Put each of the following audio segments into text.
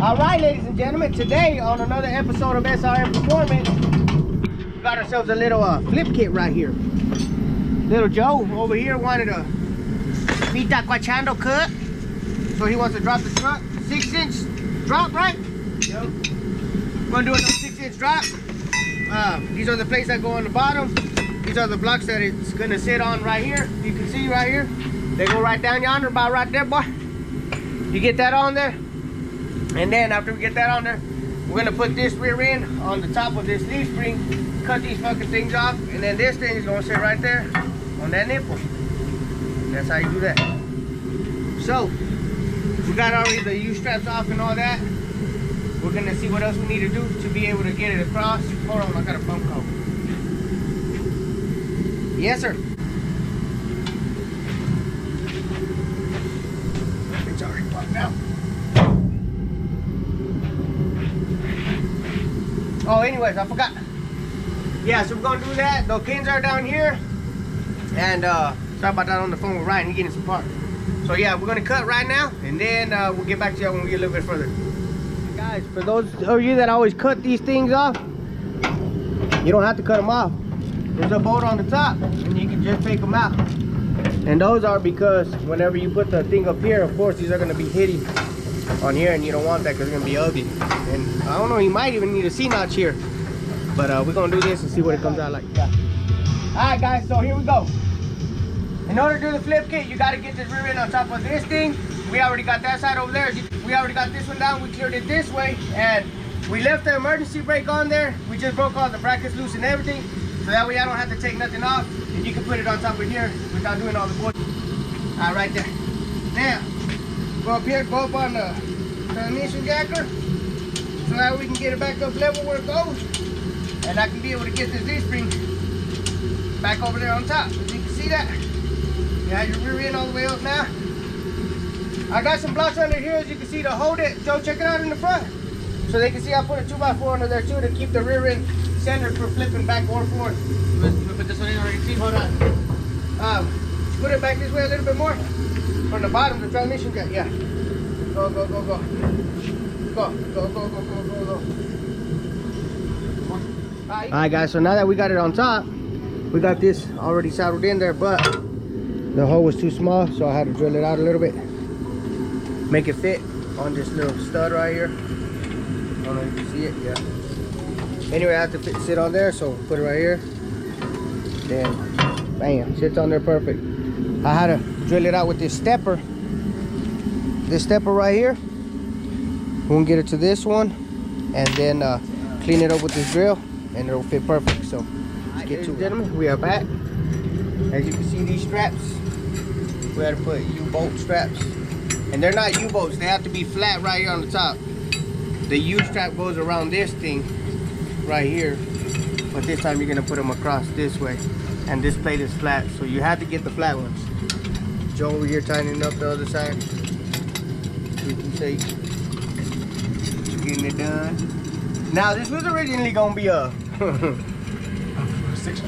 All right, ladies and gentlemen, today on another episode of SRM Performance, we got ourselves a little flip kit right here. Little Joe over here wanted a Vita Quachando cut, so he wants to drop the truck. 6-inch drop, right? Yep. We're gonna do a 6-inch drop. These are the plates that go on the bottom. These are the blocks that it's gonna sit on right here. You can see right here. They go right down yonder, about right there, boy. You get that on there. And then after we get that on there, we're gonna put this rear end on the top of this leaf spring, cut these fucking things off, and then this thing is gonna sit right there on that nipple. That's how you do that. So, we got already the U-straps off and all that. We're gonna see what else we need to do to be able to get it across. Hold on, I got a bump call. Yes, sir. It's already popped out. Oh, anyways, I forgot. Yeah, so we're gonna do that. The pins are down here. And sorry about that on the phone with Ryan, he's getting some parts. So yeah, we're gonna cut right now, and then we'll get back to you when we get a little bit further. Guys, for those of you that always cut these things off, you don't have to cut them off. There's a bolt on the top, and you can just take them out. And those are because whenever you put the thing up here, of course, these are gonna be hitting on here, and you don't want that because it's gonna be ugly. And I don't know, you might even need a C-notch here. But we're gonna do this and see what it comes out like. Yeah. Alright guys, so here we go. In order to do the flip kit, you gotta get this rear end on top of this thing. We already got that side over there. We already got this one down. We cleared it this way, and we left the emergency brake on there. We just broke all the brackets loose and everything, so that way I don't have to take nothing off, and you can put it on top of here without doing all the work. Alright, right there. Now, go up here, go up on the transmission jacker, so that we can get it back up level where it goes, and I can be able to get this D-spring back over there on top. As you can see that, you have your rear end all the way up now. I got some blocks under here, as you can see, to hold it. Joe, check it out in the front, so they can see I put a 2x4 under there too to keep the rear end centered for flipping back or forth. You put this one in already too? Hold on. Put it back this way a little bit more. From the bottom, the transmission jack. Yeah. Go, go, go, go. Go, go, go, go, go, go, go. Alright guys, so now that we got it on top, we got this already saddled in there, but the hole was too small, so I had to drill it out a little bit. Make it fit on this little stud right here. I don't know if you can see it, yeah. Anyway, I have to sit on there, so put it right here. Then, bam, sits on there perfect. I had to drill it out with this stepper. This stepper right here. We're gonna get it to this one, and then clean it up with this drill, and it'll fit perfect. So, let's get to it. Gentlemen, we are back. As you can see, these straps, we had to put U-bolt straps. And they're not U-bolts, they have to be flat right here on the top. The U-strap goes around this thing right here, but this time you're gonna put them across this way, and this plate is flat, so you have to get the flat ones. Joe over here tightening up the other side. You can see, getting it done. Now this was originally gonna be a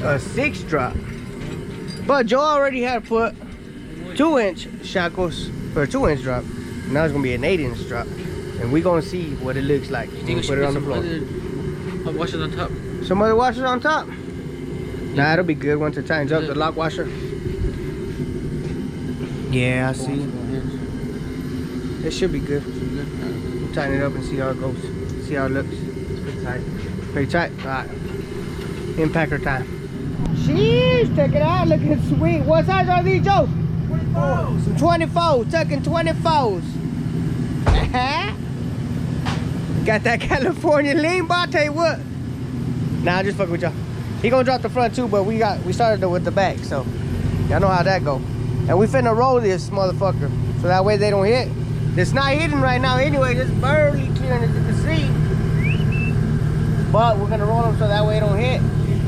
a 6 drop, but Joe already had put 2-inch shackles for a 2-inch drop. Now it's gonna be an 8-inch drop, and we're gonna see what it looks like. You think we put it on the floor. Washers on top. Some other washers on top. Nah, it'll be good once it tightens up. The lock washer. Yeah, I see. It should be good. We'll tighten it up and see how it goes. See how it looks. It's pretty tight. Pretty tight. All right. Impacker time. Sheesh, check it out. Looking sweet. What size are these, Joe? 24s. Some 24s. Tucking 24s. Got that California lean, but I'll tell you what. Nah, just fuck with y'all. He gonna drop the front too, but we started with the back, so y'all know how that go. And we finna roll this motherfucker, so that way they don't hit. It's not hitting right now anyway, it's barely clearing, as you can see. But we're gonna roll them so that way it don't hit.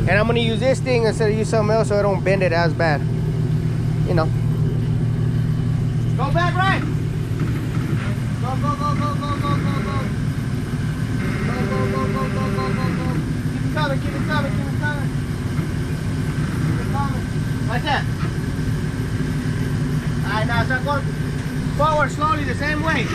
And I'm gonna use this thing instead of use something else so it don't bend it as bad. You know. Go back right. Go, go, go, go, go, go, go, go. Go, go, go, go, go, go, go, go. Keep it coming, keep it coming, keep it coming. Keep it coming. Like that. Alright, now start going forward slowly the same way.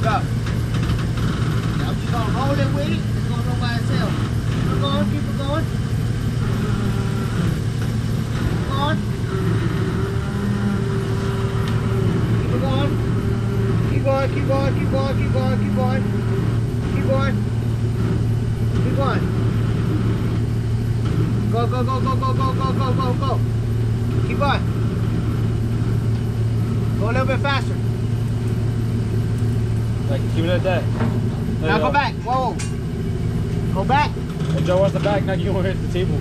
Go. Yeah, I'm just gonna roll it with it. It's gonna go by itself. Keep it going, keep it going. Keep it going. Keep it going. Keep going, keep going, keep going, keep going, keep going. Keep going. Keep going. Go, go, go, go, go, go, go, go, go, go. Keep going. Go a little bit faster. Like, keep it at that. Now go back. Whoa. Go back. Hey, Joe, what's the back? Now you want to hit the table.